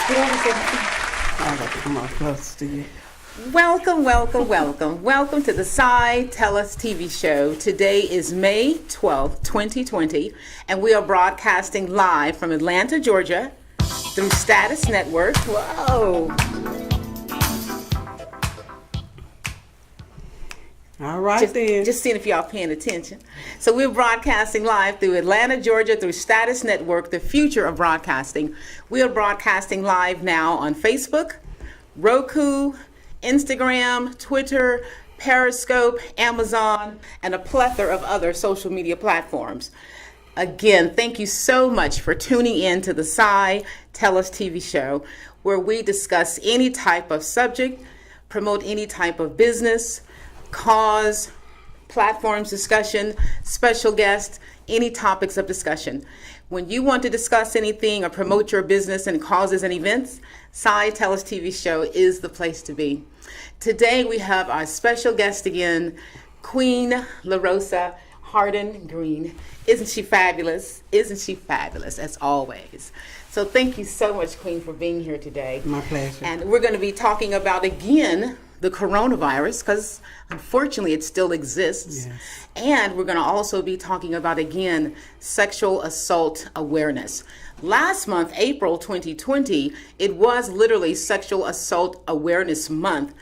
Get over here. I got to come up close to you. Welcome to the Cy Tell Us TV show. Today is May 12th, 2020, and we are broadcasting live from Atlanta, Georgia, through Status Network. Whoa! All right, then. Just seeing if y'all paying attention. So we're broadcasting live through Atlanta, Georgia, through Status Network, the future of broadcasting. We are broadcasting live now on Facebook, Roku, Instagram, Twitter, Periscope, Amazon, and a plethora of other social media platforms. Again, thank you so much for tuning in to the Cy Tell Us TV show, where we discuss any type of subject, promote any type of business, cause, platforms discussion, special guests, any topics of discussion. When you want to discuss anything or promote your business and causes and events, Cy Tell Us TV show is the place to be. Today we have our special guest again, Queen LaRosa Hardin Green. Isn't she fabulous? Isn't she fabulous as always? So thank you so much, Queen, for being here today. My pleasure. And we're going to be talking about, again, the coronavirus, because unfortunately it still exists. Yes. And we're going to also be talking about, again, sexual assault awareness. Last month, April 2020, it was literally Sexual Assault Awareness Month.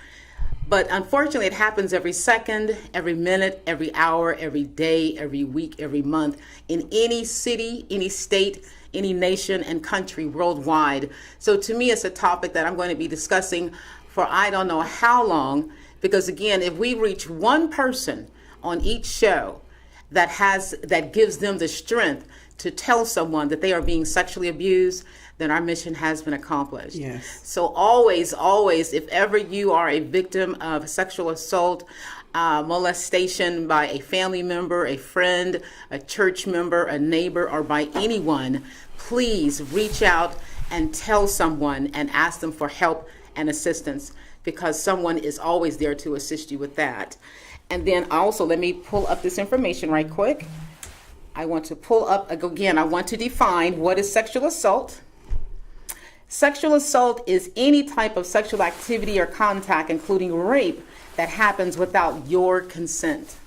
But unfortunately, it happens every second, every minute, every hour, every day, every week, every month, in any city, any state, any nation and country worldwide. So to me, it's a topic that I'm going to be discussing for I don't know how long, because again, if we reach one person on each show that gives them the strength to tell someone that they are being sexually abused, then our mission has been accomplished. Yes. So always, if ever you are a victim of sexual assault, molestation by a family member, a friend, a church member, a neighbor, or by anyone, please reach out and tell someone and ask them for help and assistance, because someone is always there to assist you with that. And then also, let me pull up this information right quick. I want to pull up, again, I want to define what is sexual assault. Sexual assault is any type of sexual activity or contact, including rape, that happens without your consent.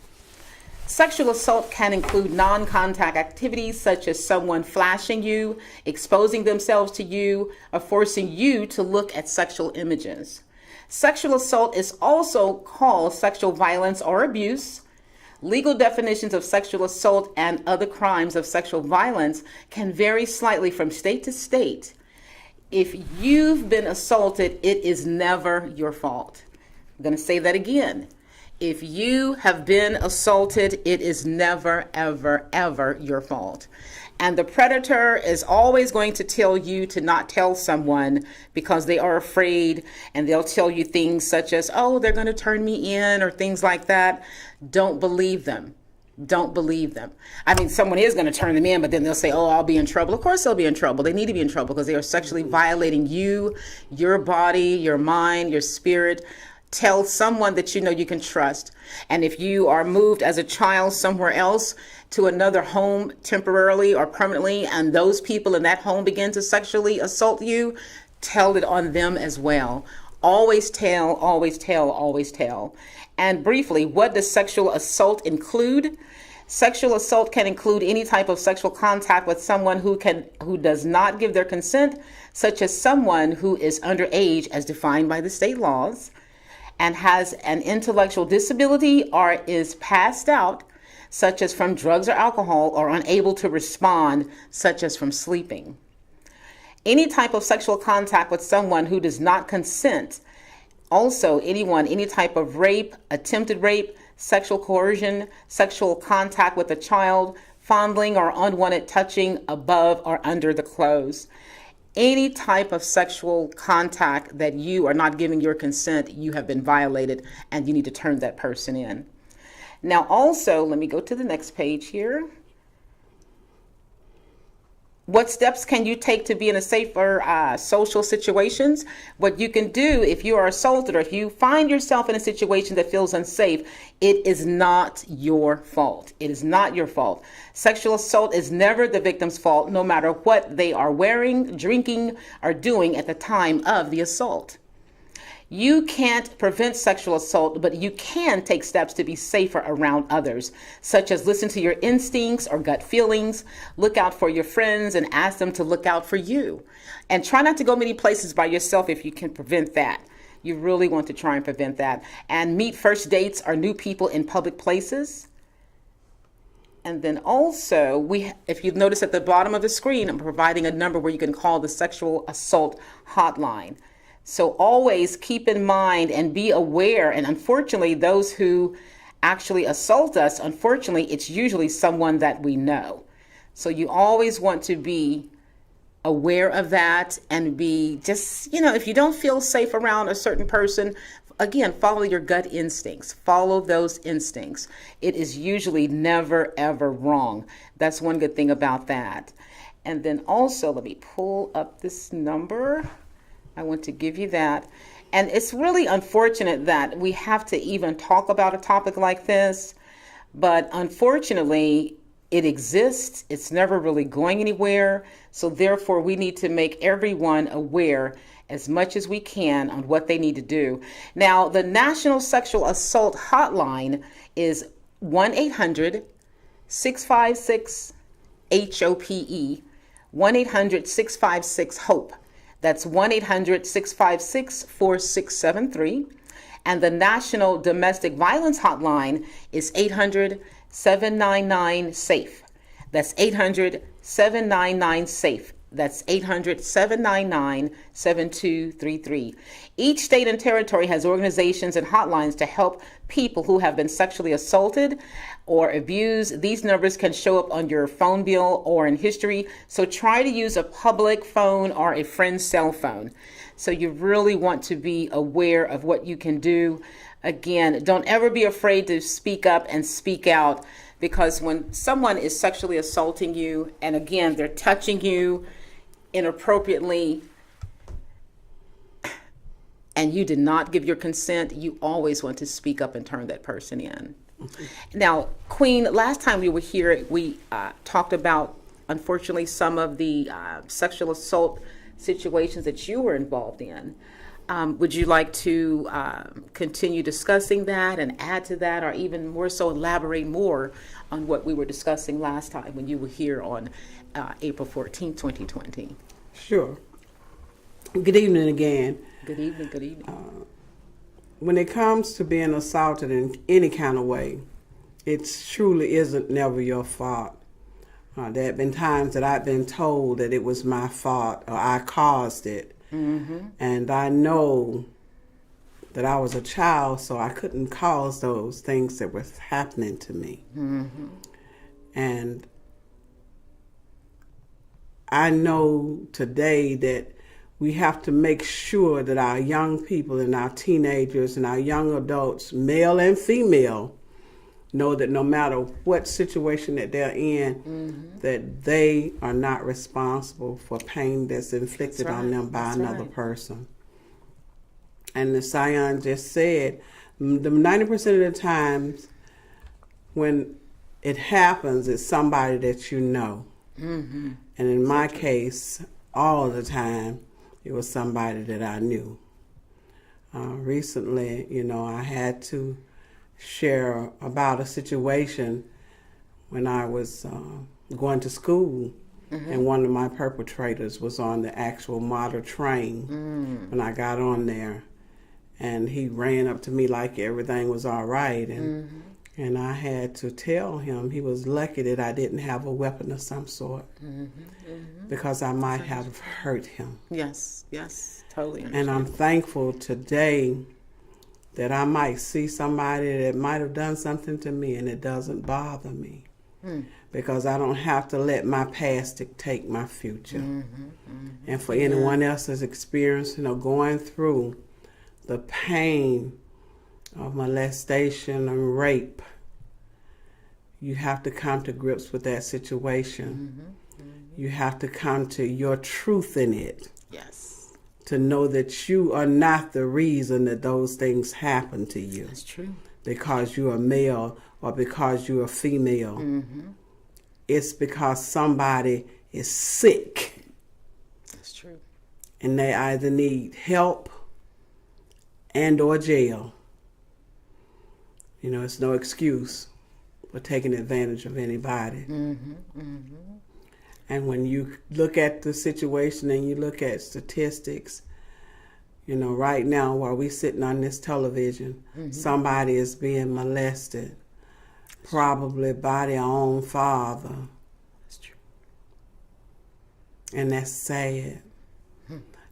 Sexual assault can include non-contact activities such as someone flashing you, exposing themselves to you, or forcing you to look at sexual images. Sexual assault is also called sexual violence or abuse. Legal definitions of sexual assault and other crimes of sexual violence can vary slightly from state to state. If you've been assaulted, it is never your fault. I'm going to say that again. If you have been assaulted, it is never, ever, ever your fault. And the predator is always going to tell you to not tell someone because they are afraid, and they'll tell you things such as, oh, they're going to turn me in, or things like that. Don't believe them. Don't believe them. I mean, someone is going to turn them in, but then they'll say, oh, I'll be in trouble. Of course they'll be in trouble. They need to be in trouble because they are sexually violating you, your body, your mind, your spirit. Tell someone that you know you can trust. And if you are moved as a child somewhere else to another home temporarily or permanently, and those people in that home begin to sexually assault you, tell it on them as well. Always tell, always tell, always tell. And briefly, what does sexual assault include? Sexual assault can include any type of sexual contact with someone who does not give their consent, such as someone who is underage as defined by the state laws, and has an intellectual disability or is passed out, such as from drugs or alcohol, or unable to respond, such as from sleeping. Any type of sexual contact with someone who does not consent. Also, any type of rape, attempted rape, sexual coercion, sexual contact with a child, fondling or unwanted touching above or under the clothes. Any type of sexual contact that you are not giving your consent, you have been violated, and you need to turn that person in. Now also, let me go to the next page here. What steps can you take to be in a safer social situations? What you can do if you are assaulted or if you find yourself in a situation that feels unsafe, it is not your fault. It is not your fault. Sexual assault is never the victim's fault, no matter what they are wearing, drinking, or doing at the time of the assault. You can't prevent sexual assault, but you can take steps to be safer around others, such as listen to your instincts or gut feelings, look out for your friends and ask them to look out for you. And try not to go many places by yourself if you can prevent that. You really want to try and prevent that. And meet first dates or new people in public places. And then also, if you've noticed at the bottom of the screen, I'm providing a number where you can call the sexual assault hotline. So always keep in mind and be aware. And unfortunately, those who actually assault us, unfortunately, it's usually someone that we know. So you always want to be aware of that and be just, if you don't feel safe around a certain person, again, follow your gut instincts. Follow those instincts. It is usually never, ever wrong. That's one good thing about that. And then also, let me pull up this number. I want to give you that. And it's really unfortunate that we have to even talk about a topic like this, but unfortunately it exists. It's never really going anywhere. So therefore we need to make everyone aware as much as we can on what they need to do. Now, the National Sexual Assault Hotline is 1-800-656-HOPE, 1-800-656-HOPE. That's 1-800-656-4673. And the National Domestic Violence Hotline is 800-799-SAFE. That's 800-799-SAFE. That's 800-799-7233. Each state and territory has organizations and hotlines to help people who have been sexually assaulted or abused. These numbers can show up on your phone bill or in history. So try to use a public phone or a friend's cell phone. So you really want to be aware of what you can do. Again, don't ever be afraid to speak up and speak out, because when someone is sexually assaulting you, and again, they're touching you inappropriately, and you did not give your consent, you always want to speak up and turn that person in. Now, Queen, last time we were here, we talked about, unfortunately, some of the sexual assault situations that you were involved in. Would you like to continue discussing that and add to that, or even more so elaborate more on what we were discussing last time when you were here on April 14, 2020? Sure. Good evening again. Good evening, good evening. When it comes to being assaulted in any kind of way, it truly isn't never your fault. There have been times that I've been told that it was my fault or I caused it. Mm-hmm. And I know that I was a child, so I couldn't cause those things that were happening to me. Mm-hmm. And I know today that we have to make sure that our young people and our teenagers and our young adults, male and female, know that no matter what situation that they're in, mm-hmm. that they are not responsible for pain that's inflicted on them by another person. And as Sion just said, the 90% of the times when it happens, it's somebody that you know. Mm-hmm. And in my case, all the time, it was somebody that I knew. Recently, I had to share about a situation when I was going to school, mm-hmm. and one of my perpetrators was on the actual model train when I got on there, and he ran up to me like everything was all right, and mm-hmm. and I had to tell him he was lucky that I didn't have a weapon of some sort, mm-hmm. Mm-hmm. because I might have hurt him. Yes, totally understand. And I'm thankful today that I might see somebody that might have done something to me and it doesn't bother me, because I don't have to let my past dictate my future. Mm-hmm, mm-hmm. And for anyone else's experience, going through the pain of molestation and rape, you have to come to grips with that situation. Mm-hmm. You have to come to your truth in it. Yes. To know that you are not the reason that those things happen to you. That's true. Because you're a male or because you're a female. It's because somebody is sick. That's true. And they either need help and or jail. You know, it's no excuse for taking advantage of anybody. And when you look at the situation and you look at statistics, you know, right now while we're sitting on this television, somebody is being molested, probably by their own father. That's true. And that's sad.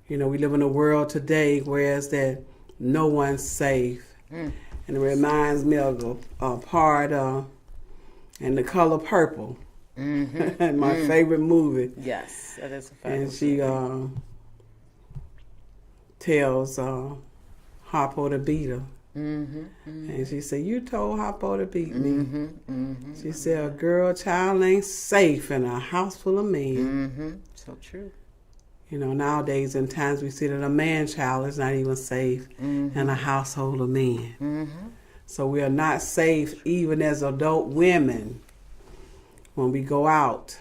You know, we live in a world today whereas that no one's safe. And it reminds me of a part in The Color Purple. My favorite movie. Yes, that is a fact. And she tells Harpo to beat her. And she said, "You told Harpo to beat me." She said, "A girl child ain't safe in a house full of men." So true. You know, nowadays in times we see that a man child is not even safe in a household of men. So we are not safe even as adult women. When we go out,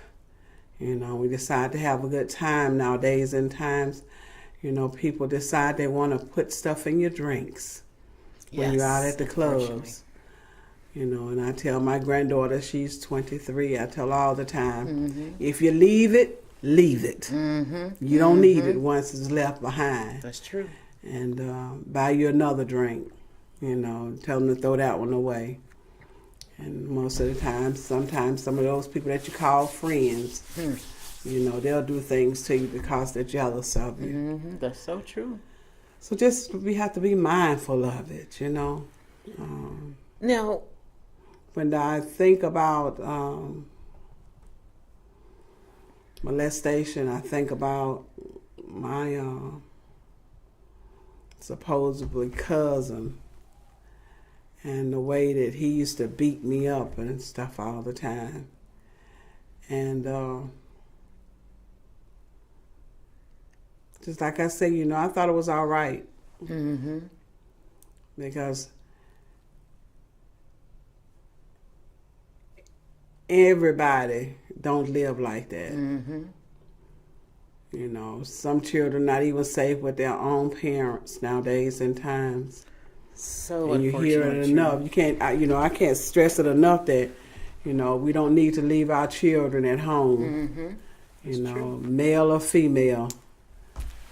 you know, we decide to have a good time nowadays. In times, you know, people decide they want to put stuff in your drinks when you're out at the clubs. You know, and I tell my granddaughter, she's 23, I tell her all the time, if you leave it, leave it. You don't need it once it's left behind. That's true. And buy you another drink, you know, tell them to throw that one away. And most of the time, sometimes some of those people that you call friends, you know, they'll do things to you because they're jealous of you. That's so true. So just, we have to be mindful of it, you know. Now, when I think about molestation, I think about my supposedly cousin. And the way that he used to beat me up and stuff all the time. And just like I said, you know, I thought it was all right. Because everybody don't live like that. You know, some children not even safe with their own parents nowadays in times. So and you hear it enough. You can't, I can't stress it enough that, you know, we don't need to leave our children at home. You know, male or female.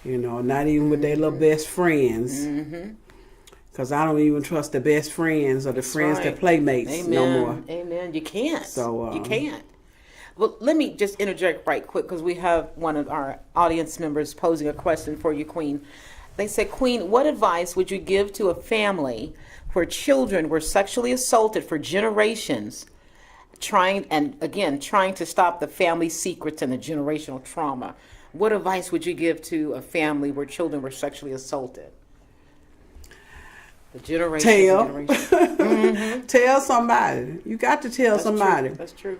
You know, not even with their little best friends. Because I don't even trust the best friends or the friends that playmates no more. Amen. You can't. So you can't. Well, let me just interject right quick because we have one of our audience members posing a question for you, Queen. They said, Queen, what advice would you give to a family where children were sexually assaulted for generations, trying to stop the family secrets and the generational trauma? What advice would you give to a family where children were sexually assaulted? The generation. Tell somebody. You got to tell somebody. That's true.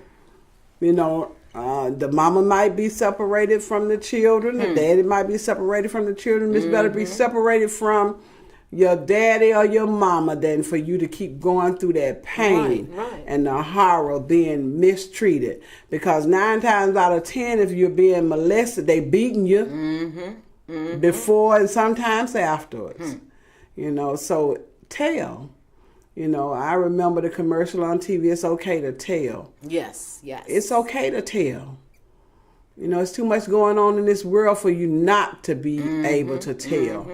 You know, the mama might be separated from the children. The daddy might be separated from the children. It's better be separated from your daddy or your mama than for you to keep going through that pain and the horror of being mistreated. Because 9 times out of 10, if you're being molested, they beating you before and sometimes afterwards. You know, so tell. You know, I remember the commercial on TV, it's okay to tell. Yes. It's okay to tell. You know, it's too much going on in this world for you not to be able to tell.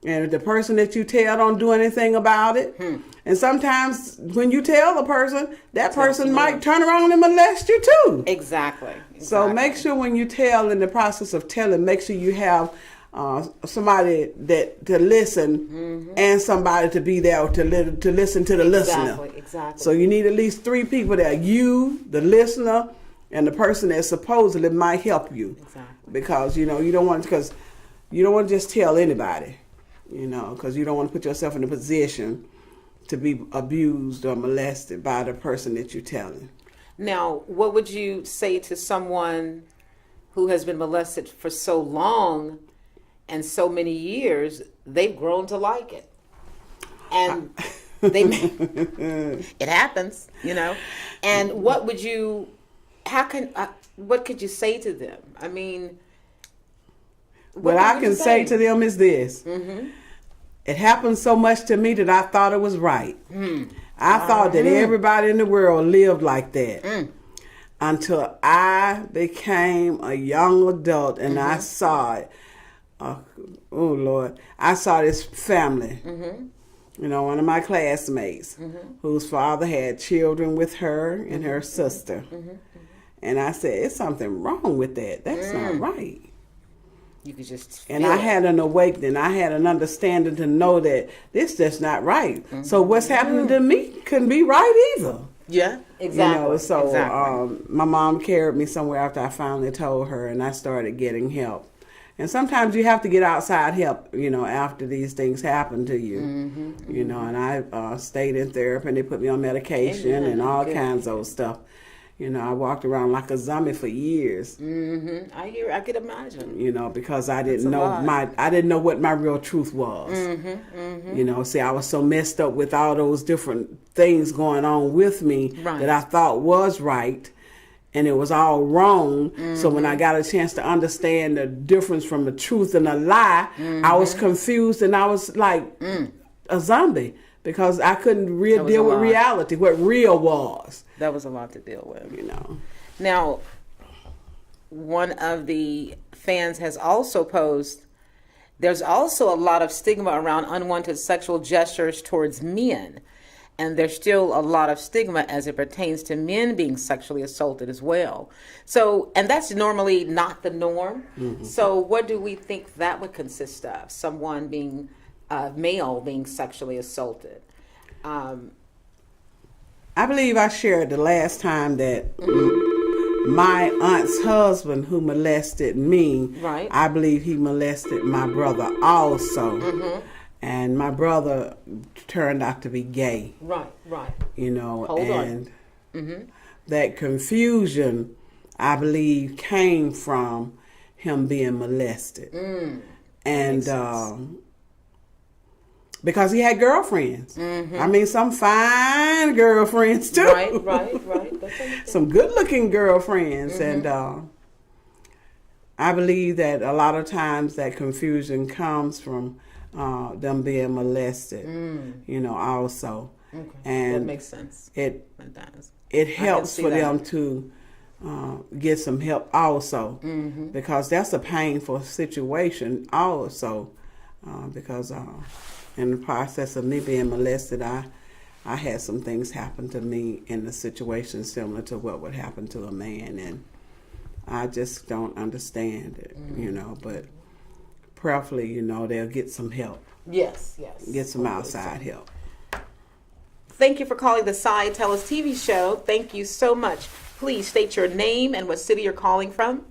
And if the person that you tell don't do anything about it, and sometimes when you tell the person, that person might turn around and molest you too. Exactly. So make sure when you tell, in the process of telling, make sure you have somebody that to listen and somebody to be there to listen to the listener. Exactly. So you need at least 3 people there. You, the listener, and the person that supposedly might help you. Exactly. Because, you know, you don't want to just tell anybody, you know, because you don't want to put yourself in a position to be abused or molested by the person that you're telling. Now, what would you say to someone who has been molested for so long and so many years, they've grown to like it? And it happens, And what would you, what could you say to them? I mean, what I can say to them is this. Mm-hmm. It happened so much to me that I thought it was right. I thought that everybody in the world lived like that. Until I became a young adult and I saw it. Oh Lord. I saw this family. One of my classmates whose father had children with her and her sister. And I said, it's something wrong with that. That's not right. You could just and I had an awakening. I had an understanding to know that this just not right. So what's happening to me couldn't be right either. Yeah, exactly. My mom carried me somewhere after I finally told her, and I started getting help. And sometimes you have to get outside help, after these things happen to you. And I stayed in therapy, and they put me on medication and all kinds of stuff. I walked around like a zombie for years. I could imagine. Because I didn't know what my real truth was. See, I was so messed up with all those different things going on with me that I thought was right, and it was all wrong. So when I got a chance to understand the difference from the truth and a lie, I was confused, and I was like a zombie because I couldn't deal with reality, what real was. That was a lot to deal with. Now, one of the fans has also posed, there's also a lot of stigma around unwanted sexual gestures towards men. And there's still a lot of stigma as it pertains to men being sexually assaulted as well. So, and that's normally not the norm. So what do we think that would consist of? Someone being, male being sexually assaulted. I believe I shared the last time that my aunt's husband who molested me, I believe he molested my brother also. And my brother turned out to be gay. Right. Hold on. That confusion, I believe, came from him being molested. And because he had girlfriends. I mean, some fine girlfriends too. Right. Some good-looking girlfriends. And I believe that a lot of times that confusion comes from them being molested, also. Okay. And that makes sense. It helps for them to get some help also, because that's a painful situation also, because in the process of me being molested, I had some things happen to me in a situation similar to what would happen to a man, and I just don't understand it, but prayerfully, they'll get some help. Yes. Get some outside help. Thank you for calling the Side Tell Us TV show. Thank you so much. Please state your name and what city you're calling from.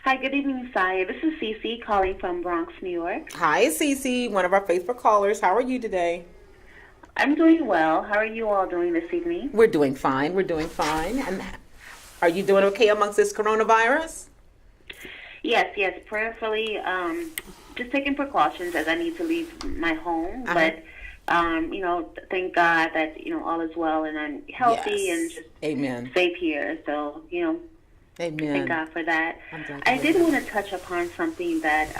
Hi, good evening, Saya. This is Cece calling from Bronx, New York. Hi, Cece, one of our faithful callers. How are you today? I'm doing well. How are you all doing this evening? We're doing fine. And are you doing okay amongst this coronavirus? Yes. Prayerfully, just taking precautions as I need to leave my home. But, thank God that, all is well and I'm healthy and just safe here. So, Amen. Thank God for that. I did want to touch upon something that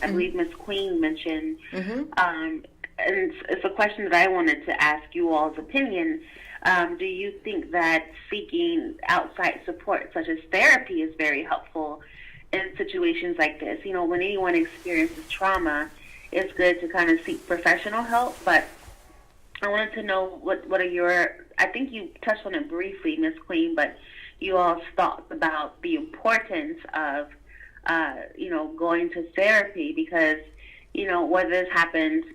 I believe Miss Queen mentioned. And it's a question that I wanted to ask you all's opinion. Do you think that seeking outside support, such as therapy, is very helpful in situations like this? When anyone experiences trauma, it's good to kind of seek professional help. But I wanted to know what are your, I think you touched on it briefly, Miss Queen, but you all's thoughts about the importance of, going to therapy, because, whether this happened,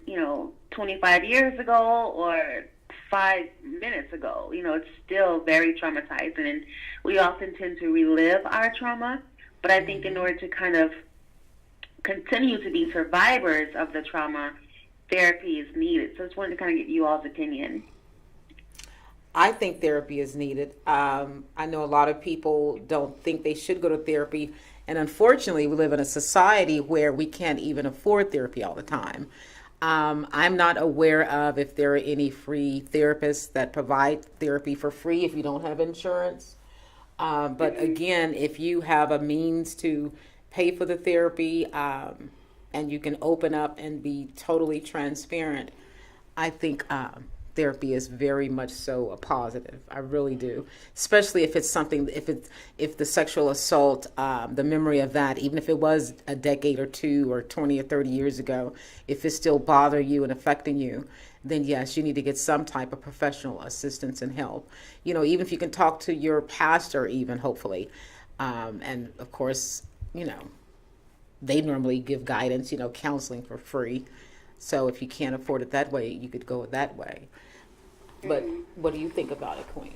25 years ago or 5 minutes ago, it's still very traumatizing, and we often tend to relive our trauma. But I think in order to kind of continue to be survivors of the trauma, therapy is needed. So I just wanted to kind of get you all's opinion. I think therapy is needed. I know a lot of people don't think they should go to therapy. And unfortunately, we live in a society where we can't even afford therapy all the time. I'm not aware of if there are any free therapists that provide therapy for free if you don't have insurance. But again, if you have a means to pay for the therapy, and you can open up and be totally transparent, I think therapy is very much so a positive. I really do, especially if it's something, if the sexual assault, the memory of that, even if it was a decade or two or 20 or 30 years ago, if it still bothers you and affecting you, then yes, you need to get some type of professional assistance and help. Even if you can talk to your pastor, even hopefully, and of course, they normally give guidance, counseling for free. So if you can't afford it that way, you could go that way. But what do you think about it, Queen?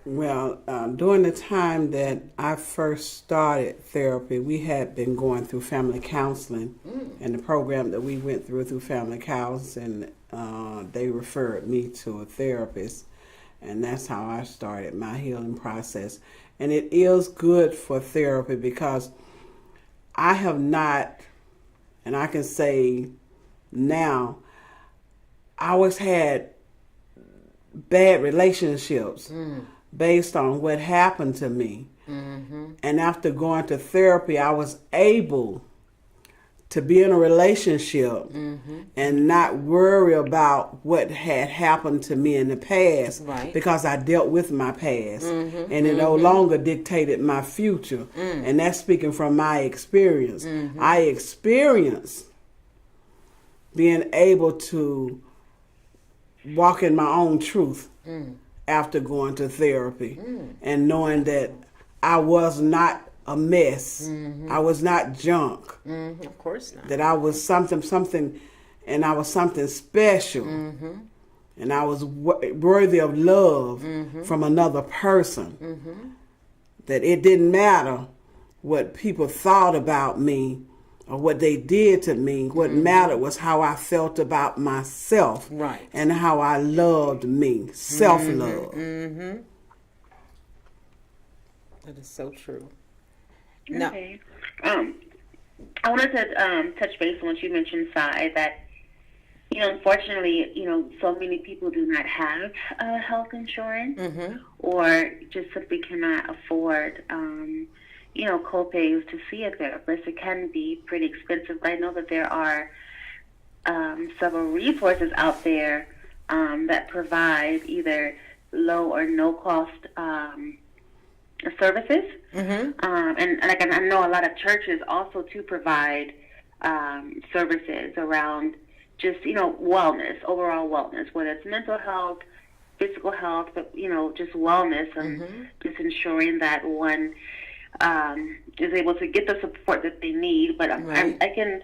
Well, during the time that I first started therapy, we had been going through family counseling, and the program that we went through family counseling, they referred me to a therapist, and that's how I started my healing process. And it is good for therapy because I have not, and I can say now, I always had bad relationships based on what happened to me. And after going to therapy, I was able to be in a relationship and not worry about what had happened to me in the past, right, because I dealt with my past and it no longer dictated my future. And that's speaking from my experience. I experienced being able to walk in my own truth after going to therapy and knowing that I was not a mess. I was not junk. Of course not. That I was something, and I was something special. And I was worthy of love from another person. That it didn't matter what people thought about me or what they did to me. What mattered was how I felt about myself, right, and how I loved me. Self-love. That is so true. Okay. I wanted to touch base on what you mentioned, Sai, that, unfortunately, so many people do not have health insurance or just simply cannot afford, co-pays to see a therapist. It can be pretty expensive, but I know that there are several resources out there that provide either low or no cost services. And I know a lot of churches also to provide services around just, wellness, overall wellness, whether it's mental health, physical health, but, just wellness and just ensuring that one is able to get the support that they need. But right, I can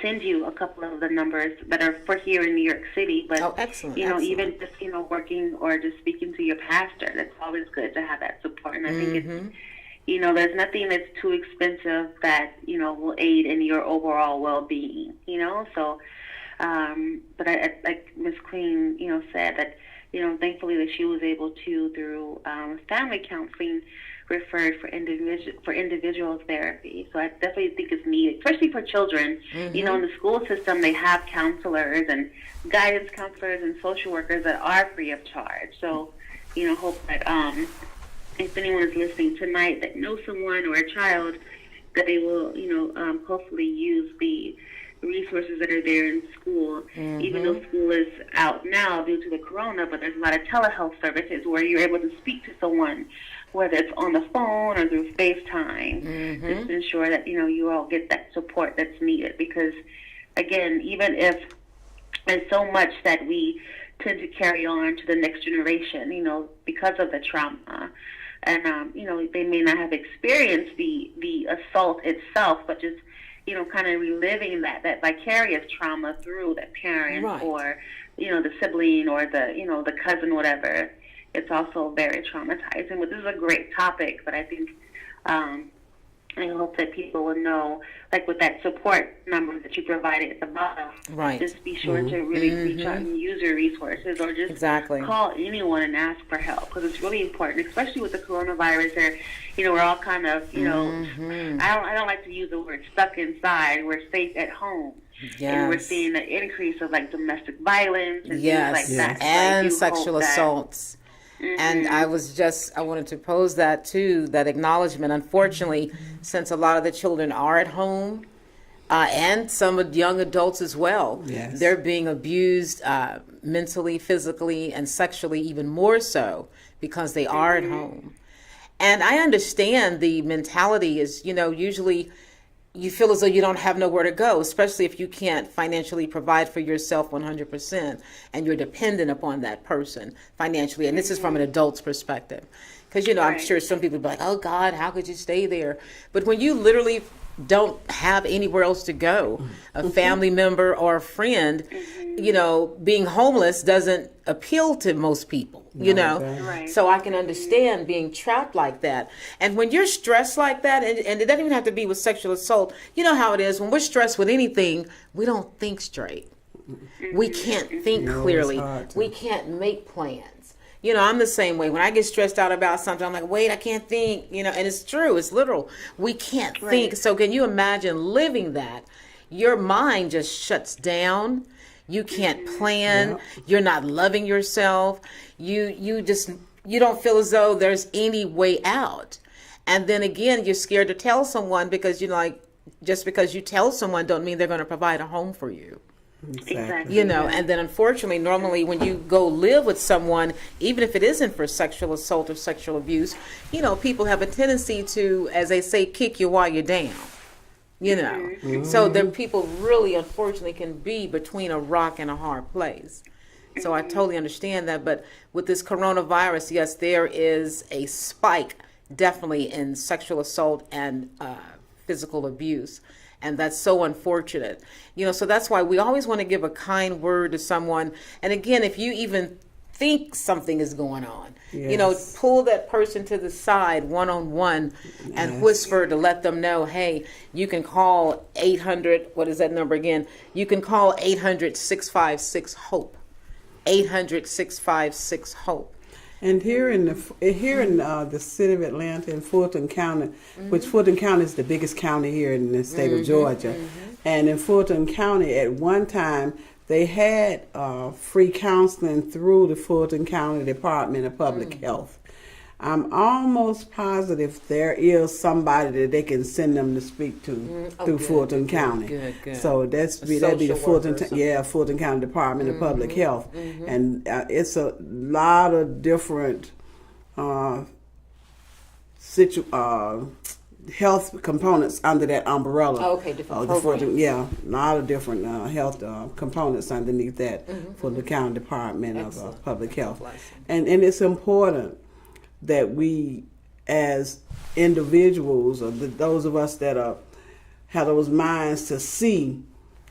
send you a couple of the numbers that are for here in New York City. But, excellent. Even just, working or just speaking to your pastor, that's always good to have that support. And I think it's, there's nothing that's too expensive that, will aid in your overall well-being, So, but I like Ms. Queen, said that, thankfully that she was able to, through family counseling, referred for individual therapy. So I definitely think it's needed, especially for children. In the school system, they have counselors and guidance counselors and social workers that are free of charge. So, hope that if anyone is listening tonight that knows someone or a child, that they will, hopefully use the resources that are there in school, even though school is out now due to the corona, but there's a lot of telehealth services where you're able to speak to someone, whether it's on the phone or through FaceTime, just to ensure that, you all get that support that's needed. Because, again, even if there's so much that we tend to carry on to the next generation, because of the trauma, and, they may not have experienced the assault itself, but just, kind of reliving that vicarious trauma through the parent, right, or, the sibling or the cousin, whatever. It's also very traumatizing. But this is a great topic, but I think I hope that people will know, like with that support number that you provided at the bottom. Right. Just be sure to really reach out and use your resources, or just call anyone and ask for help, because it's really important, especially with the coronavirus. Or, we're all kind of, I don't like to use the word stuck inside. We're safe at home. Yes. And we're seeing an increase of like domestic violence and yes. things like that. And sexual assaults. And I wanted to pose that too, that acknowledgement. Unfortunately, since a lot of the children are at home, and some young adults as well, they're being abused mentally, physically, and sexually, even more so because they are at home. And I understand the mentality is, usually you feel as though you don't have nowhere to go, especially if you can't financially provide for yourself 100% and you're dependent upon that person financially. And this is from an adult's perspective. Because, I'm sure some people be like, oh, God, how could you stay there? But when you literally don't have anywhere else to go, a family member or a friend, being homeless doesn't appeal to most people, Right. So I can understand being trapped like that. And when you're stressed like that, and it doesn't even have to be with sexual assault, you know how it is. When we're stressed with anything, we don't think straight. We can't think clearly. We can't make plans. I'm the same way. When I get stressed out about something, I'm like, wait, I can't think, and it's true. It's literal. We can't think. So can you imagine living that? Your mind just shuts down. You can't plan. You're not loving yourself. You don't feel as though there's any way out. And then again, you're scared to tell someone because just because you tell someone don't mean they're going to provide a home for you. Exactly. And then unfortunately, normally when you go live with someone, even if it isn't for sexual assault or sexual abuse, people have a tendency to, as they say, kick you while you're down. So then people really, unfortunately, can be between a rock and a hard place. So I totally understand that. But with this coronavirus, yes, there is a spike definitely in sexual assault and physical abuse. And that's so unfortunate. So that's why we always want to give a kind word to someone. And again, if you even think something is going on, pull that person to the side one-on-one and whisper to let them know, hey, you can call 800, what is that number again? You can call 800-656-HOPE. 800-656-HOPE. And here in the city of Atlanta, in Fulton County, which Fulton County is the biggest county here in the state of Georgia, and in Fulton County at one time they had free counseling through the Fulton County Department of Public Health. I'm almost positive there is somebody that they can send them to speak to through Fulton County. Good. So that'd be the Fulton County Department of Public Health, and it's a lot of different health components under that umbrella. Different programs. A lot of different health components underneath that for the county department of public health, and it's important that we, as individuals, or those of us that have those minds to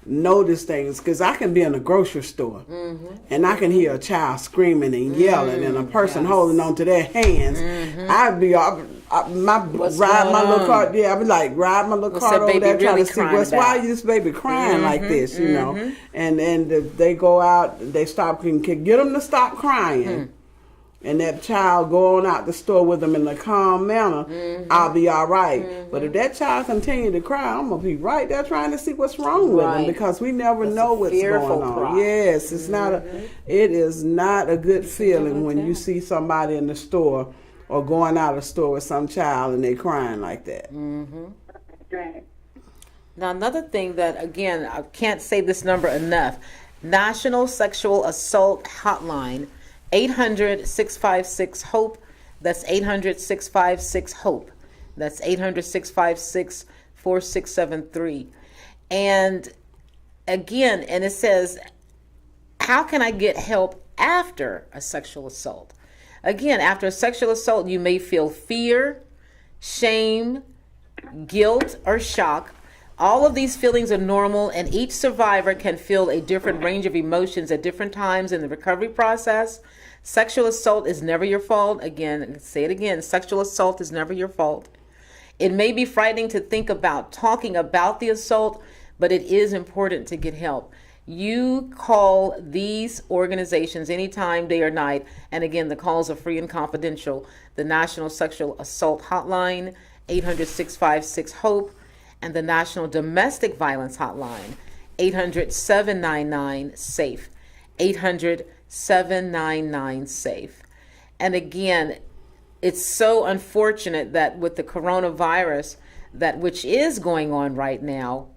notice things, because I can be in a grocery store and I can hear a child screaming and yelling and a person holding on to their hands. I'd be ride my little car. I'd be like ride my little car over there trying to see why is this baby crying like this, and they go out, they can get them to stop crying. And that child go on out the store with them in a calm manner, I'll be all right. But if that child continue to cry, I'm going to be right there trying to see what's wrong with them, because we never know what's going on. Cry. Yes, it's it is not a good feeling when you see somebody in the store or going out of the store with some child and they crying like that. Right. Now, another thing that, again, I can't say this number enough, National Sexual Assault Hotline, 800-656-HOPE. That's 800-656-HOPE. That's 800-656-4673. And again, and it says, how can I get help after a sexual assault? Again, after a sexual assault, you may feel fear, shame, guilt, or shock. All of these feelings are normal, and each survivor can feel a different range of emotions at different times in the recovery process. Sexual assault is never your fault. Again, say it again, sexual assault is never your fault. It may be frightening to think about talking about the assault, but it is important to get help. You call these organizations anytime, day or night. And again, the calls are free and confidential. The National Sexual Assault Hotline, 800-656-HOPE, and the National Domestic Violence Hotline, 800-799-SAFE, 800-799-SAFE. And again, it's so unfortunate that with the coronavirus, that which is going on right now,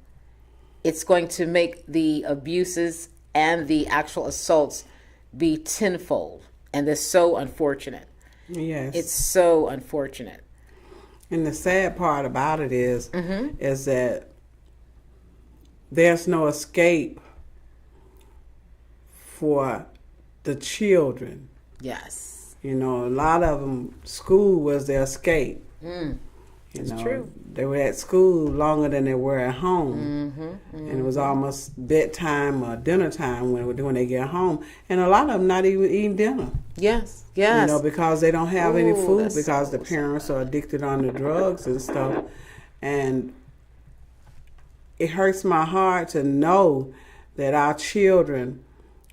it's going to make the abuses and the actual assaults be tenfold. And it's so unfortunate. Yes. It's so unfortunate. And the sad part about it is that there's no escape for the children. Yes. You know, a lot of them, school was their escape. It's true. They were at school longer than they were at home. And it was almost bedtime or dinner time when they get home. And a lot of them not even eating dinner. Yes. You know, because they don't have any food, that's because so the parents are addicted on the drugs and stuff. And it hurts my heart to know that our children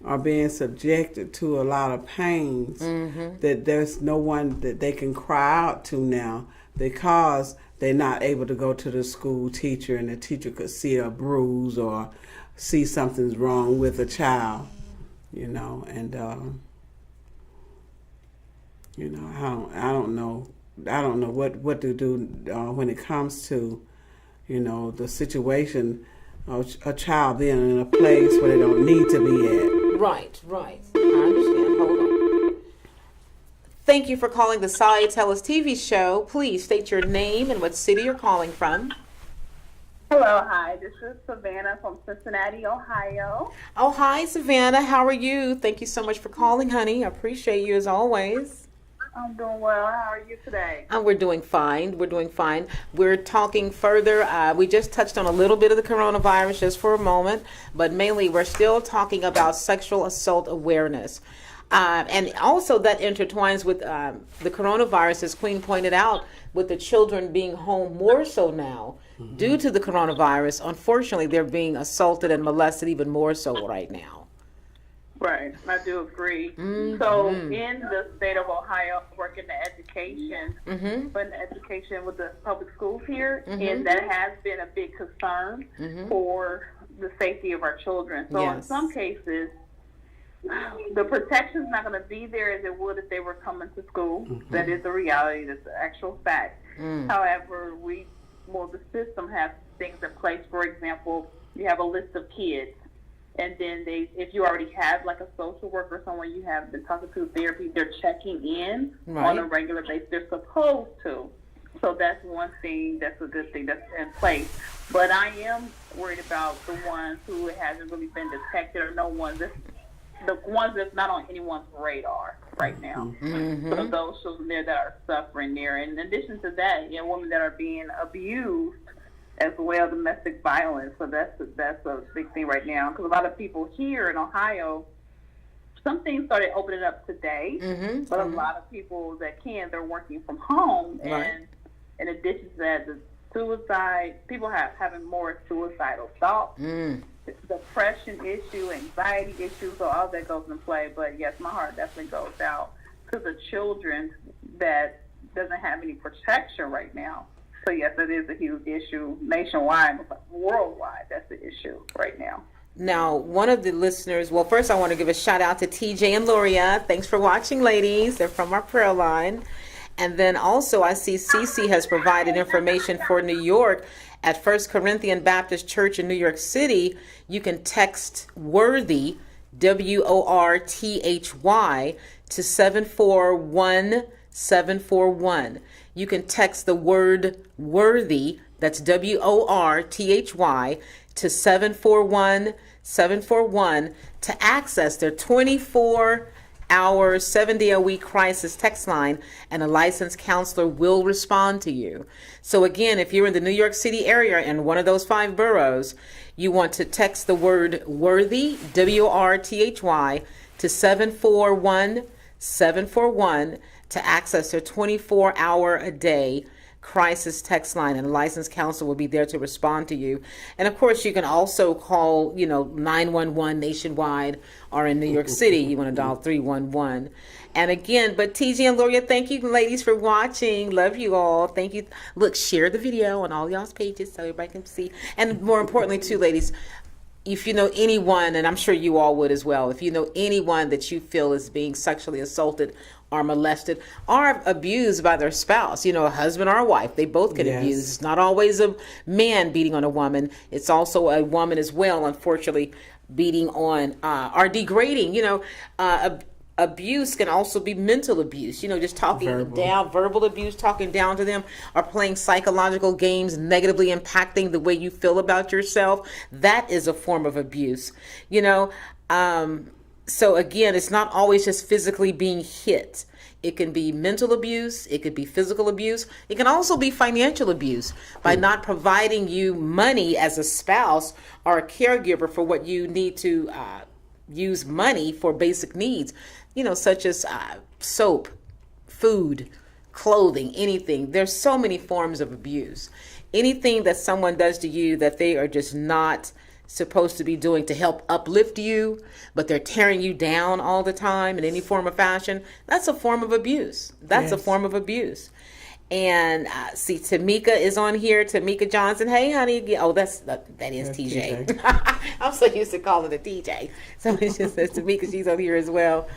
are being subjected to a lot of pains, that there's no one that they can cry out to now because they're not able to go to the school teacher and the teacher could see a bruise or see something's wrong with a child, you know. And you know, I don't know what to do when it comes to, you know, the situation of a child being in a place where they don't need to be at. Right. I understand. Hold on. Thank you for calling the Side Tellers TV show. Please state your name and what city you're calling from. Hello, hi. This is Savannah from Cincinnati, Ohio. Oh, hi, Savannah. How are you? Thank you so much for calling, honey. I appreciate you as always. I'm doing well. How are you today? We're doing fine. We're talking further. We just touched on a little bit of the coronavirus just for a moment, but mainly we're still talking about sexual assault awareness. And also that intertwines with the coronavirus, as Queen pointed out, with the children being home more so now due to the coronavirus. Unfortunately, they're being assaulted and molested even more so right now. Right, I do agree. So in the state of Ohio, I work in the education, with the public schools here, and that has been a big concern for the safety of our children. So in some cases, the protection's not going to be there as it would if they were coming to school. That is the reality. That's the actual fact. However, the system has things in place. For example, you have a list of kids, and then if you already have like a social worker or someone you have been talking to therapy, they're checking in on a regular basis. They're supposed to. So that's one thing. That's a good thing that's in place. But I am worried about the ones who hasn't really been detected, or the ones that's not on anyone's radar right now. So those children there that are suffering there. And in addition to that, women that are being abused as well, domestic violence. So that's a big thing right now. Because a lot of people here in Ohio, some things started opening up today, but a lot of people that they're working from home. And in addition to that, the suicide, people having more suicidal thoughts. Depression issue, anxiety issues, so all that goes into play. But yes, my heart definitely goes out to the children that doesn't have any protection right now. So yes, it is a huge issue nationwide, worldwide. That's the issue right now. Now, one of the listeners, well, first I want to give a shout out to TJ and Loria. Thanks for watching, ladies. They're from our prayer line. And then also I see Cece has provided information for New York. At First Corinthian Baptist Church in New York City, you can text WORTHY, WORTHY, to 741-741. You can text the word WORTHY, that's WORTHY, to 741-741 to access their 24-hour, 7-day-a-week crisis text line, and a licensed counselor will respond to you. So again, if you're in the New York City area in one of those 5 boroughs, you want to text the word WORTHY, WORTHY, to 741-741 to access their 24-hour-a-day crisis text line, and a licensed counselor will be there to respond to you. And of course, you can also call, 911 nationwide, or in New York City, you want to dial 311. And again, but TJ and Loria, thank you, ladies, for watching. Love you all. Thank you. Look, share the video on all y'all's pages so everybody can see. And more importantly, too, ladies, if you know anyone, and I'm sure you all would as well, if you know anyone that you feel is being sexually assaulted or molested or abused by their spouse, a husband or a wife, they both get abused. It's not always a man beating on a woman. It's also a woman as well, unfortunately, beating on or degrading. Abuse can also be mental abuse, just talking down, verbal abuse, talking down to them, or playing psychological games, negatively impacting the way you feel about yourself. That is a form of abuse, So again, it's not always just physically being hit. It can be mental abuse. It could be physical abuse. It can also be financial abuse by not providing you money as a spouse or a caregiver for what you need to use money for basic needs, such as soap, food, clothing, anything. There's so many forms of abuse. Anything that someone does to you that they are just not supposed to be doing to help uplift you, but they're tearing you down all the time in any form or fashion, that's a form of abuse. That's a form of abuse. And see, Tamika is on here. Tamika Johnson. Hey, honey. Oh, that is TJ. I'm so used to calling it TJ. Somebody just says Tamika. She's on here as well.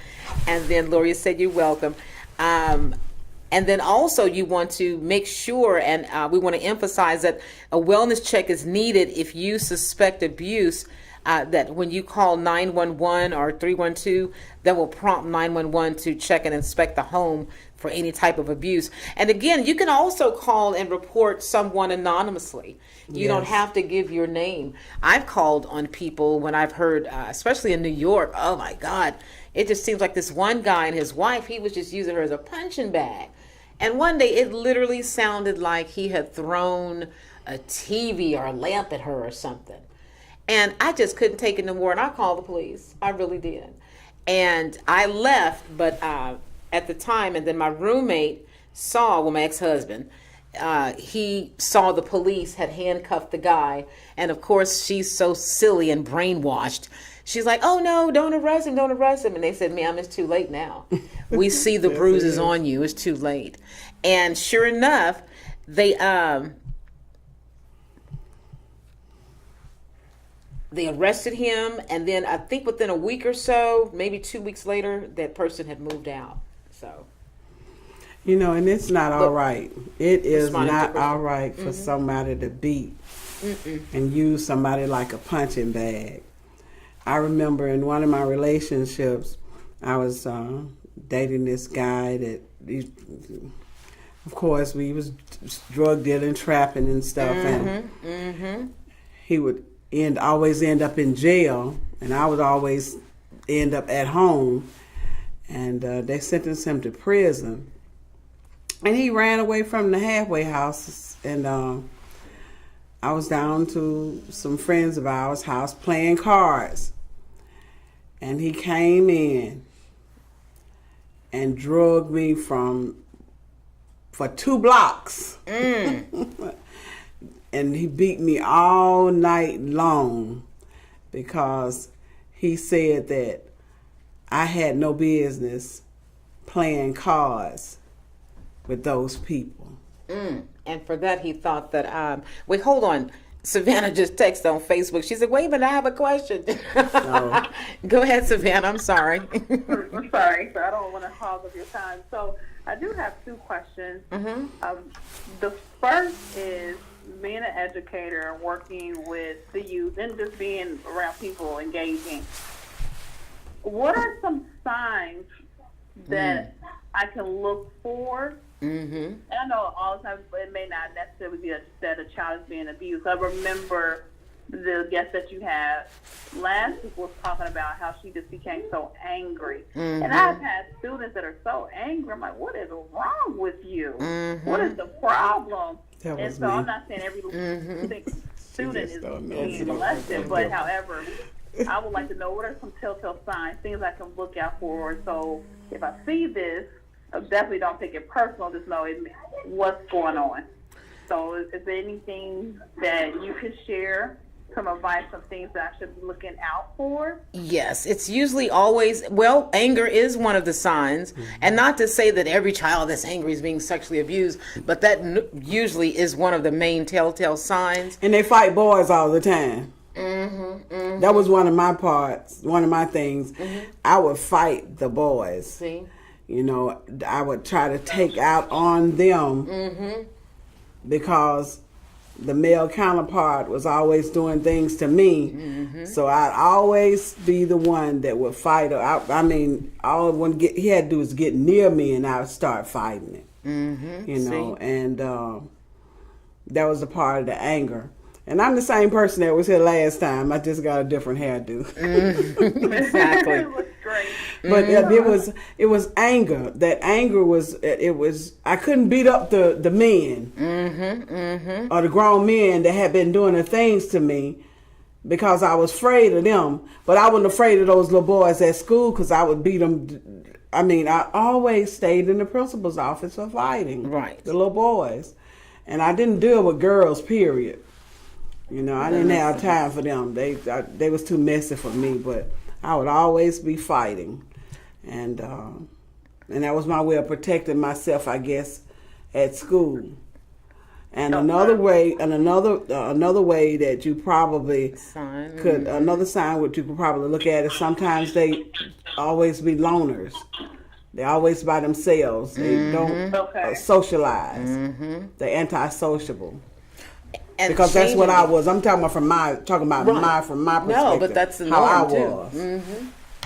And then Loria said, you're welcome. And then also you want to make sure, and we want to emphasize that a wellness check is needed if you suspect abuse. That when you call 911 or 312, that will prompt 911 to check and inspect the home for any type of abuse. And again, you can also call and report someone anonymously. You don't have to give your name. I've called on people when I've heard, especially in New York, oh my God, it just seems like this one guy and his wife, he was just using her as a punching bag. And one day it literally sounded like he had thrown a TV or a lamp at her or something. And I just couldn't take it no more. And I called the police. I really did. And I left, but at the time, and then my roommate saw, my ex-husband, he saw the police had handcuffed the guy. And of course, she's so silly and brainwashed. She's like, oh no, don't arrest him, don't arrest him. And they said, ma'am, it's too late now. We see the bruises on you. It's too late. And sure enough, they arrested him, and then I think within a week or so, maybe 2 weeks later, that person had moved out. So, and it's not all right. It is not all right for somebody to beat and use somebody like a punching bag. I remember in one of my relationships, I was dating this guy that, of course, we was drug dealing, trapping and stuff, and he would always end up in jail, and I would always end up at home, and they sentenced him to prison, and he ran away from the halfway house, and I was down to some friends of ours' house playing cards, and he came in and drugged me for 2 blocks. And he beat me all night long because he said that I had no business playing cards with those people. And for that, he thought that, wait, hold on. Savannah just texted on Facebook. She said, wait a minute, I have a question. Oh. Go ahead, Savannah. I'm sorry. I'm sorry. So I don't want to hog up your time. So I do have 2 questions. The first is, being an educator and working with the youth and just being around people engaging, what are some signs that I can look for? And I know all the time it may not necessarily be that a child is being abused. I remember the guest that you had last week was talking about how she just became so angry. And I've had students that are so angry. I'm like, what is wrong with you? What is the problem? And so I'm not saying every student is being molested, but however, I would like to know what are some telltale signs, things I can look out for. So if I see this, I definitely don't take it personal. Just know what's going on. So is there anything that you could share, some advice of things that I should be looking out for? Yes, it's usually always, well, anger is one of the signs. And not to say that every child that's angry is being sexually abused, but that usually is one of the main telltale signs. And they fight boys all the time. That was one of my parts, one of my things. I would fight the boys. See? You know, I would try to take out on them because the male counterpart was always doing things to me. So I'd always be the one that would fight her. I mean, all he had to do was get near me and I would start fighting it. You know, and that was a part of the anger. And I'm the same person that was here last time. I just got a different hairdo. Exactly. It was great. But it was anger. That anger was I couldn't beat up the men or the grown men that had been doing the things to me because I was afraid of them. But I wasn't afraid of those little boys at school because I would beat them. I mean, I always stayed in the principal's office for fighting the little boys, and I didn't deal with girls. Period. You know, I didn't have time for them. They was too messy for me. But I would always be fighting, and that was my way of protecting myself, I guess, at school. And another way that you probably another sign what you could probably look at is sometimes they always be loners. They're always by themselves. They don't socialize. They're antisociable. And because that's what I was. I'm talking about from my perspective. No, but that's the norm how I was.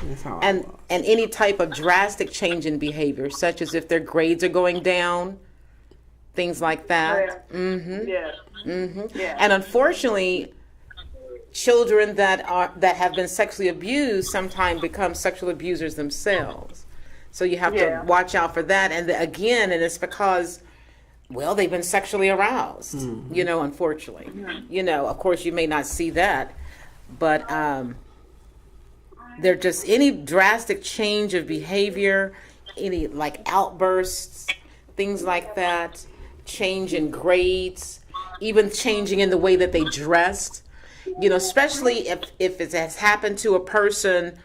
That's how And I was. and any type of drastic change in behavior, such as if their grades are going down, things like that. Yeah. And unfortunately, children that have been sexually abused sometimes become sexual abusers themselves. So you have to watch out for that. And again, and it's because, well, they've been sexually aroused, you know, unfortunately. You know, of course, you may not see that, but they're just any drastic change of behavior, any like outbursts, things like that, change in grades, even changing in the way that they dressed, you know, especially if it has happened to a person.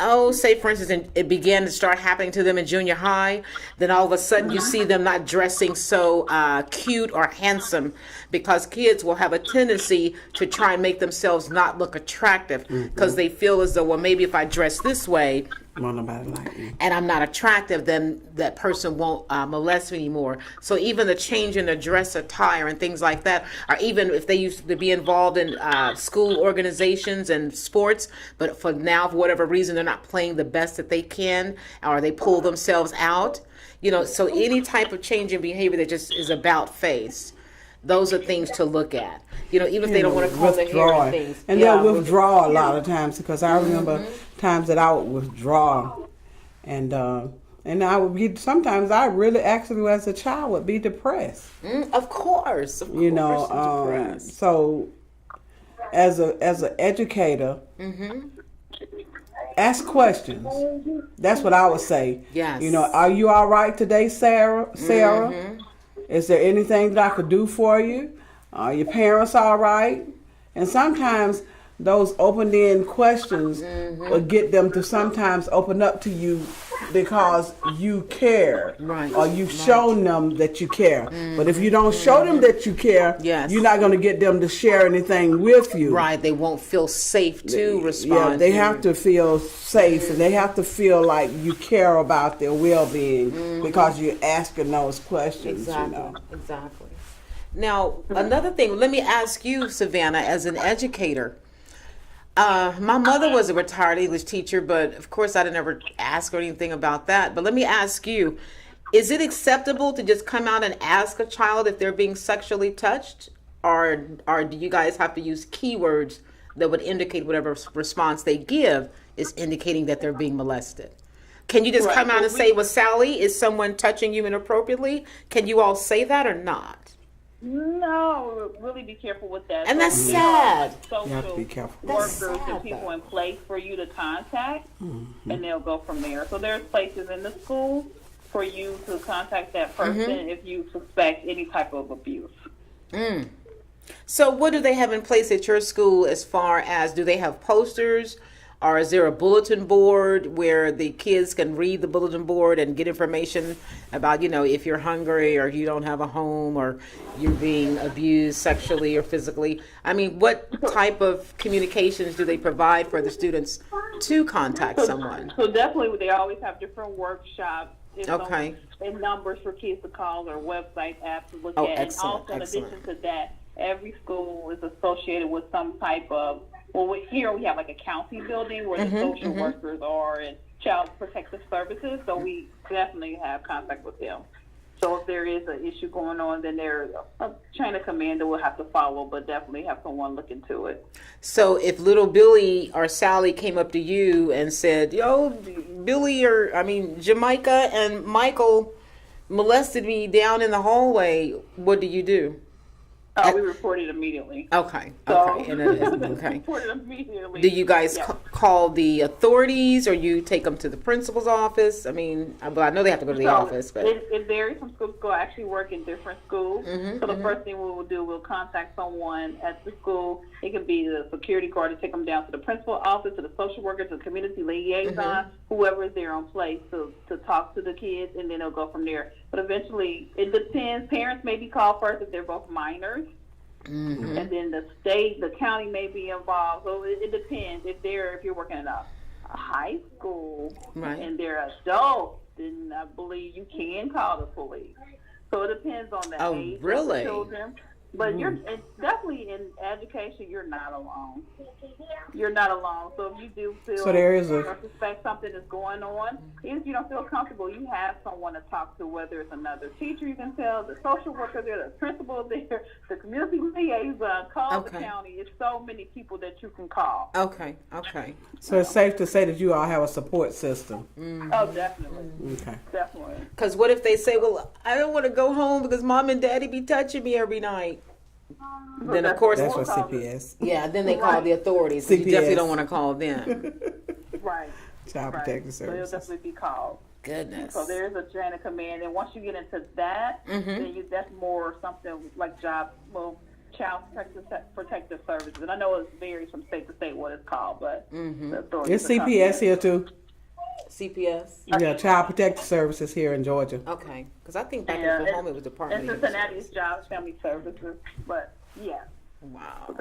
Oh, say for instance, it began to start happening to them in junior high, then all of a sudden you see them not dressing so cute or handsome, because kids will have a tendency to try and make themselves not look attractive because they feel as though, well, maybe if I dress this way and I'm not attractive, then that person won't molest me anymore. So even the change in the dress attire and things like that, or even if they used to be involved in school organizations and sports, but for now, for whatever reason, they're not playing the best that they can, or they pull themselves out, you know, so any type of change in behavior that just is about face. Those are things to look at. You know, even if they don't want to comb their hair and things. And they'll withdraw a lot of times, because I remember times that I would withdraw. And I would be, sometimes I really actually as a child would be depressed. Of course. You know, so as an educator, ask questions. That's what I would say. Yes. You know, are you all right today, Sarah? Is there anything that I could do for you? Are your parents all right? And sometimes those open-ended questions will get them to sometimes open up to you because you care. Right. Or you've shown them that you care. But if you don't show them that you care, you're not going to get them to share anything with you. Right. They won't feel safe to respond. Yeah, they have to feel safe, and they have to feel like you care about their well-being because you're asking those questions. Exactly. You know? Exactly. Now, another thing, let me ask you, Savannah, as an educator. My mother was a retired English teacher, but of course I didn't ever ask her anything about that. But let me ask you, is it acceptable to just come out and ask a child if they're being sexually touched? Or do you guys have to use keywords that would indicate whatever response they give is indicating that they're being molested? Can you just come out and say, well, Sally, is someone touching you inappropriately? Can you all say that or not? No, really be careful with that. And that's sad. Social You have to be careful. workers and people in place for you to contact, and they'll go from there. So there's places in the school for you to contact that person if you suspect any type of abuse. So what do they have in place at your school as far as, do they have posters, or is there a bulletin board where the kids can read the bulletin board and get information about, if you're hungry or you don't have a home or you're being abused sexually or physically? I mean, what type of communications do they provide for the students to contact someone? So definitely they always have different workshops. Okay. And numbers for kids to call, or website apps to look Oh, at. excellent, And also, in excellent. addition to that, every school is associated with some type of, here we have like a county building where the social workers are and child protective services, so we definitely have contact with them. So if there is an issue going on, then there's a chain of command that we'll have to follow, but definitely have someone look into it. So if little Billy or Sally came up to you and said, yo, Jamaica and Michael molested me down in the hallway, what do you do? We report it immediately. Okay. So, And it is, okay. report it immediately. Do you guys Yeah. call the authorities, or you take them to the principal's office? I mean, I know they have to go to the office, but it varies. Some schools go actually work in different schools. So the first thing we will do, we'll contact someone at the school. It could be the security guard to take them down to the principal office, to the social worker, to the community liaison, whoever is there on place to talk to the kids, and then they'll go from there. But eventually, it depends. Parents may be called first if they're both minors. And then the county may be involved. So it depends. If you're working in a high school and they're adults, then I believe you can call the police. So it depends on the age of the children. But it's definitely in education, you're not alone. You're not alone. So if you do feel or suspect something is going on, even if you don't feel comfortable, you have someone to talk to, whether it's another teacher you can tell, the social worker there, the principal there, the community liaison, call the county. It's so many people that you can call. Okay. So it's safe to say that you all have a support system. Oh, definitely. Okay. Definitely. Because what if they say, well, I don't want to go home because mom and daddy be touching me every night? Then of course That's what CPS. Yeah, then they call the authorities. So you definitely don't want to call them. Right. Child Protective So they'll Services. definitely be called. Goodness. So there's a chain of command, and once you get into that, then that's more something like child protective services. And I know it varies from state to state what it's called, but the authorities It's CPS here too. CPS. Yeah, Child Protective Services here in Georgia. Okay, because I think back in Oklahoma it was Department and of Cincinnati is Child Family Services, but yeah. Wow.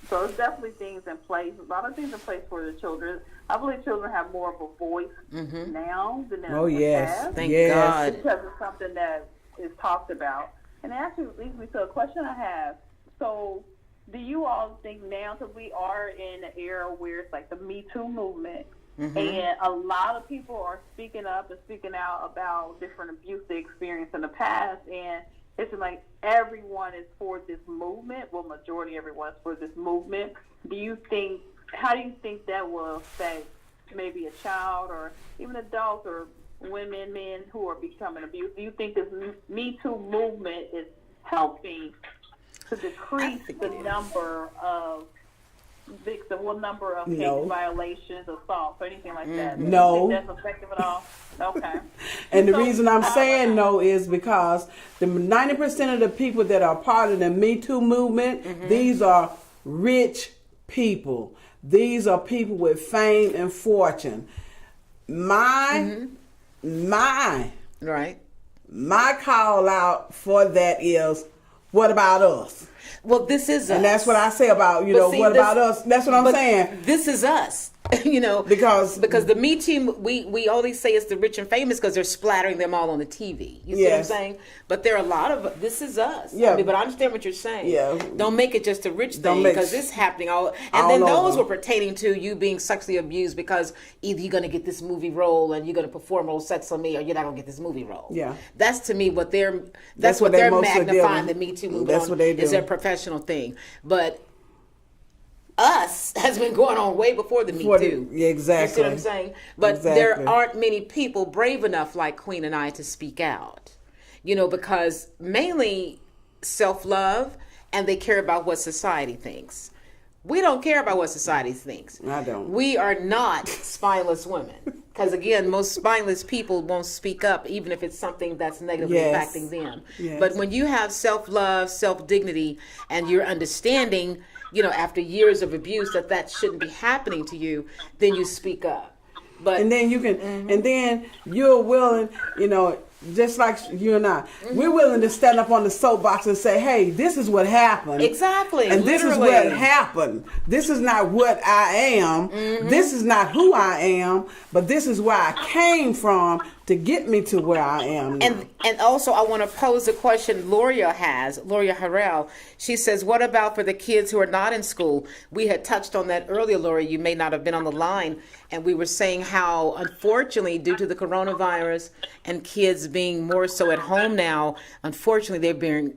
So it's definitely things in place. A lot of things in place for the children. I believe children have more of a voice now than in the past. Thank God. Because it's something that is talked about. And it actually leads me to a question I have. So do you all think now, because we are in an era where it's like the Me Too movement, and a lot of people are speaking up and speaking out about different abuse they experienced in the past, and it's like everyone is for this movement. Well, majority everyone is for this movement. How do you think that will affect maybe a child or even adults or women, men who are becoming abused? Do you think this Me Too movement is helping to decrease the number of victims, number of case violations, assaults, or anything like that? No. Do you think that's effective at all? Okay. And the reason I'm saying no is because the 90% of the people that are part of the Me Too movement, these are rich people. These are people with fame and fortune. My call out for that is, what about us? Well, this is us. And that's what I say about, what about us? That's what I'm saying. This is us. Because the Me Too, we always say it's the rich and famous because they're splattering them all on the TV. You see what I'm saying? But there are a lot of, this is us. Yeah. But I understand what you're saying. Yeah. Don't make it just a rich thing because it's happening all. And then those were pertaining to you being sexually abused because either you're going to get this movie role and you're going to perform oral sex on me, or you're not going to get this movie role. Yeah. That's to me what that's what they're magnifying the Me Too movement That's on, what they do. is their professional thing. But us has been going on way before the Me Too. Exactly. You see what I'm saying? But there aren't many people brave enough like Queen and I to speak out. Because mainly self-love, and they care about what society thinks. We don't care about what society thinks. I don't. We are not spineless women. Because again, most spineless people won't speak up, even if it's something that's negatively Yes. impacting them. Yes. But when you have self-love, self-dignity, and you're understanding, after years of abuse that shouldn't be happening to you, then you speak up. But And then you can, and then you're willing, just like you and I, we're willing to stand up on the soapbox and say, hey, this is what happened. Exactly. And this is literally. what happened. This is not what I am. This is not who I am, but this is where I came from to get me to where I am now. And also, I want to pose a question Loria Harrell. She says, what about for the kids who are not in school? We had touched on that earlier, Loria. You may not have been on the line. And we were saying how, unfortunately, due to the coronavirus and kids being more so at home now, unfortunately,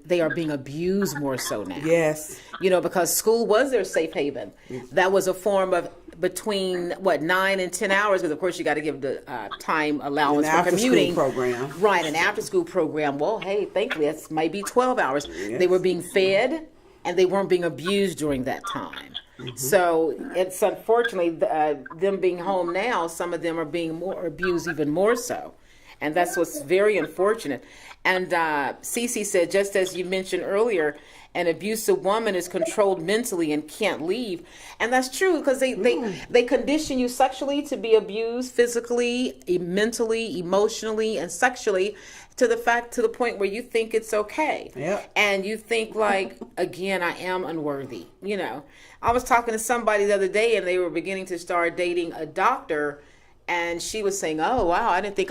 they are being abused more so now. Yes. Because school was their safe haven. That was a form of between 9 and 10 hours, because of course you got to give the time allowance for commuting. Program. Right, an after school program. Well, hey, thankfully that might be 12 hours. Yes. They were being fed and they weren't being abused during that time. So it's unfortunately them being home now, some of them are being more abused even more so. And that's what's very unfortunate. And Cece said, just as you mentioned earlier, an abusive woman is controlled mentally and can't leave. And that's true, because they condition you sexually to be abused physically, mentally, emotionally, and sexually to the point where you think it's okay. Yep. And you think like, again, I am unworthy. I was talking to somebody the other day and they were beginning to start dating a doctor, and she was saying, oh, wow, I didn't think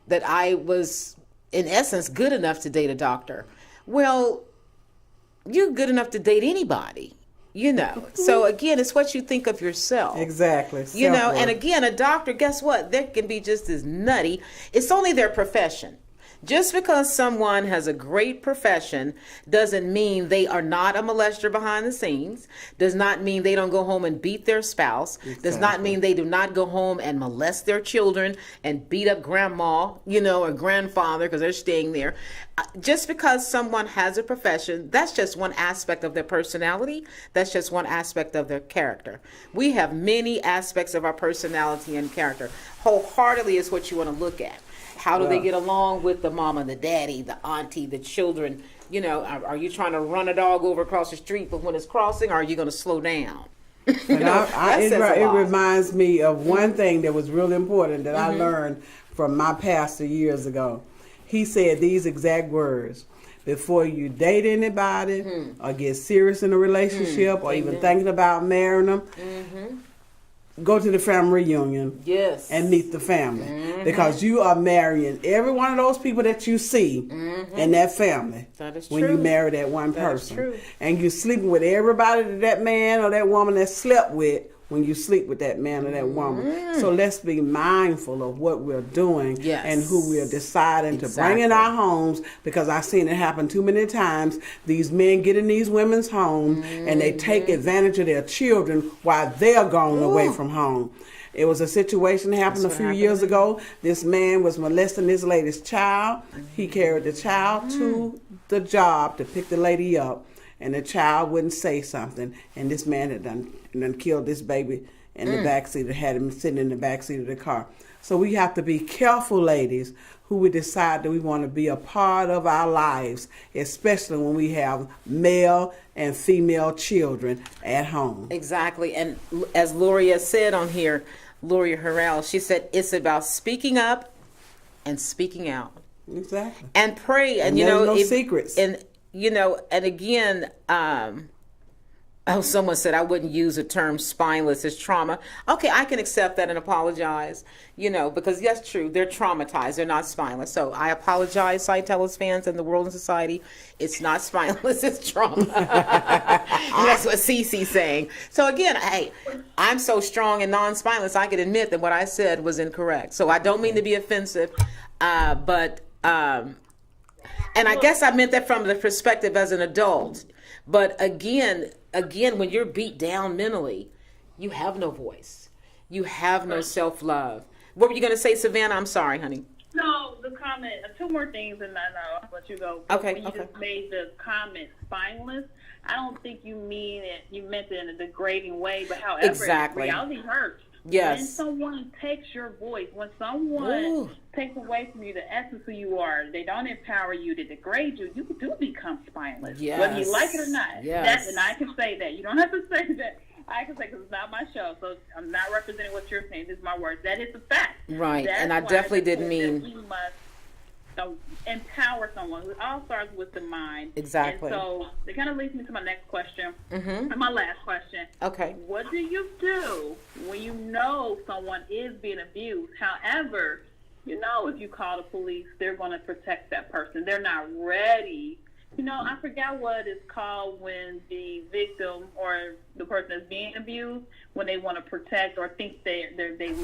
that I was in essence good enough to date a doctor. Well, you're good enough to date anybody, So again, it's what you think of yourself. Exactly. And again, a doctor, guess what? They can be just as nutty. It's only their profession. Just because someone has a great profession doesn't mean they are not a molester behind the scenes, does not mean they don't go home and beat their spouse, does not mean they do not go home and molest their children and beat up grandma, or grandfather because they're staying there. Just because someone has a profession, that's just one aspect of their personality. That's just one aspect of their character. We have many aspects of our personality and character. Wholeheartedly is what you want to look at. How do they get along with the mama, the daddy, the auntie, the children? Are you trying to run a dog over across the street, but when it's crossing, are you going to slow down? It reminds me of one thing that was really important that I learned from my pastor years ago. He said these exact words: before you date anybody or get serious in a relationship or even thinking about marrying them, go to the family reunion. Yes. And meet the family. Because you are marrying every one of those people that you see in that family. That is when true. you marry that one That is person. true. And you're sleeping with everybody that man or that woman that slept with when you sleep with that man or that woman. So let's be mindful of what we're doing and who we're deciding to bring in our homes, because I've seen it happen too many times. These men get in these women's homes and they take advantage of their children while they're gone away from home. It was a situation that happened a few years ago. This man was molesting this lady's child. He carried the child to the job to pick the lady up, and the child wouldn't say something. And this man had done killed this baby in the backseat, had him sitting in the backseat of the car. So we have to be careful, ladies, who we decide that we want to be a part of our lives, especially when we have male and female children at home. Exactly. And as Loria said on here, Loria Harrell, she said it's about speaking up and speaking out. Exactly. And pray. And there's no secrets. And and again, someone said I wouldn't use the term spineless as trauma. Okay, I can accept that and apologize, because that's true. They're traumatized. They're not spineless. So I apologize, Untitled fans and the world and society. It's not spineless, it's trauma. And that's what Cece's saying. So again, hey, I'm so strong and non-spineless, I can admit that what I said was incorrect. So I don't mean to be offensive, but and I guess I meant that from the perspective as an adult. But again, when you're beat down mentally, you have no voice. You have no self-love. What were you going to say, Savannah? I'm sorry, honey. No, the comment, two more things, and then I'll let you go. Okay. When you just made the comment spineless, I don't think you meant it in a degrading way, but however, Exactly. reality hurts. Yes. When someone takes your voice, when someone takes away from you the essence of who you are, they don't empower you, to degrade you, you do become spineless. Yes. Whether you like it or not. Yes. And I can say that. You don't have to say that. I can say, because it's not my show, so I'm not representing what you're saying. This is my words. That is a fact. Right. That's and I why definitely didn't mean. We must empower someone. It all starts with the mind. Exactly. And so it kind of leads me to my next question, Mm-hmm. and my last question. Okay. What do you do when you know someone is being abused? However, you know if you call the police, they're going to protect that person. They're not ready. You know, I forgot what it's called when the victim or the person that's being abused, when they want to protect or think they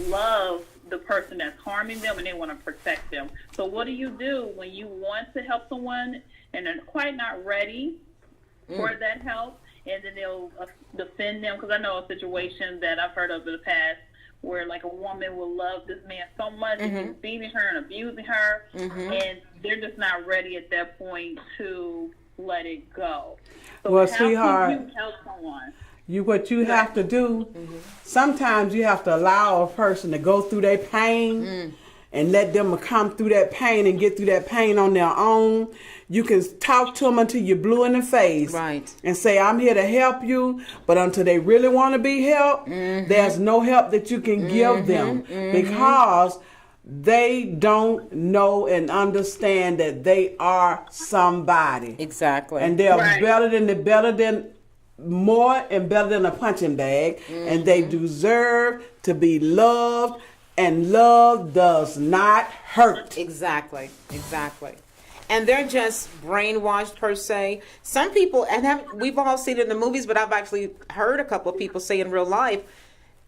love the person that's harming them and they want to protect them. So what do you do when you want to help someone and they're quite not ready for that help, and then they'll defend them? Because I know a situation that I've heard of in the past where like a woman will love this man so much and he's beating her and abusing her, and they're just not ready at that point to let it go. So Well, how sweetheart, can you help someone? What you have to do, sometimes you have to allow a person to go through their pain and let them come through that pain and get through that pain on their own. You can talk to them until you're blue in the face. Right. And say, I'm here to help you. But until they really want to be helped, there's no help that you can give them. Because they don't know and understand that they are somebody. Exactly. And they're better than more and better than a punching bag. And they deserve to be loved. And love does not hurt. Exactly. And they're just brainwashed per se. Some people, and we've all seen it in the movies, but I've actually heard a couple of people say in real life,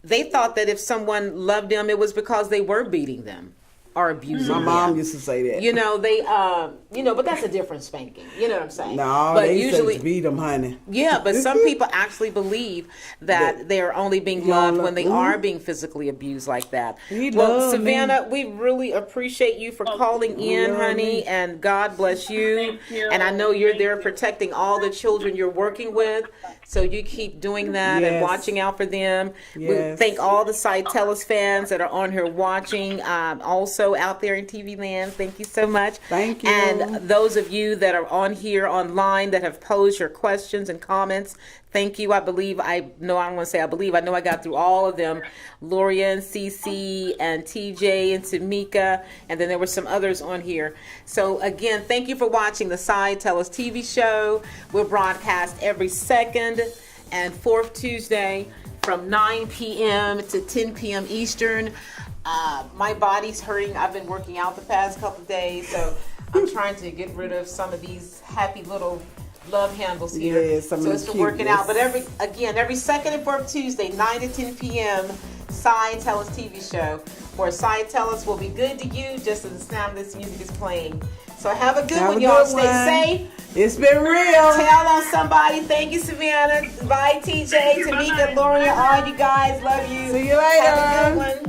they thought that if someone loved them, it was because they were beating them or abusing them. My mom used to say that. You know, but that's a different spanking. You know what I'm saying? No, but they usually used to beat them, honey. Yeah, but some people actually believe that they're only being loved when they are being physically abused like that. Well, Savannah, we really appreciate you for calling in, honey, and God bless you. Thank you. And I know you're there protecting all the children you're working with, so you keep doing that and watching out for them. We thank all the Side Tellus fans that are on here watching, also out there in TV land. Thank you so much. Thank you. And those of you that are on here online that have posed your questions and comments, thank you. I know I got through all of them. Loria and Cece and TJ and Tamika, and then there were some others on here. So again, thank you for watching the Side Tellus TV show. We're broadcast every second and fourth Tuesday from 9 p.m. to 10 p.m. Eastern. My body's hurting. I've been working out the past couple of days, so I'm trying to get rid of some of these happy little love handles here. Yeah, so it's working out. But every second and fourth Tuesday, 9 to 10 p.m., Side Tellus TV show, where Side Tellus will be good to you just as the sound of this music is playing. So have a good one, y'all. Stay safe. It's been real. Tell on somebody. Thank you, Savannah. Bye, TJ, Tamika, Loria, all you guys. Love you. See you later. Have a good one.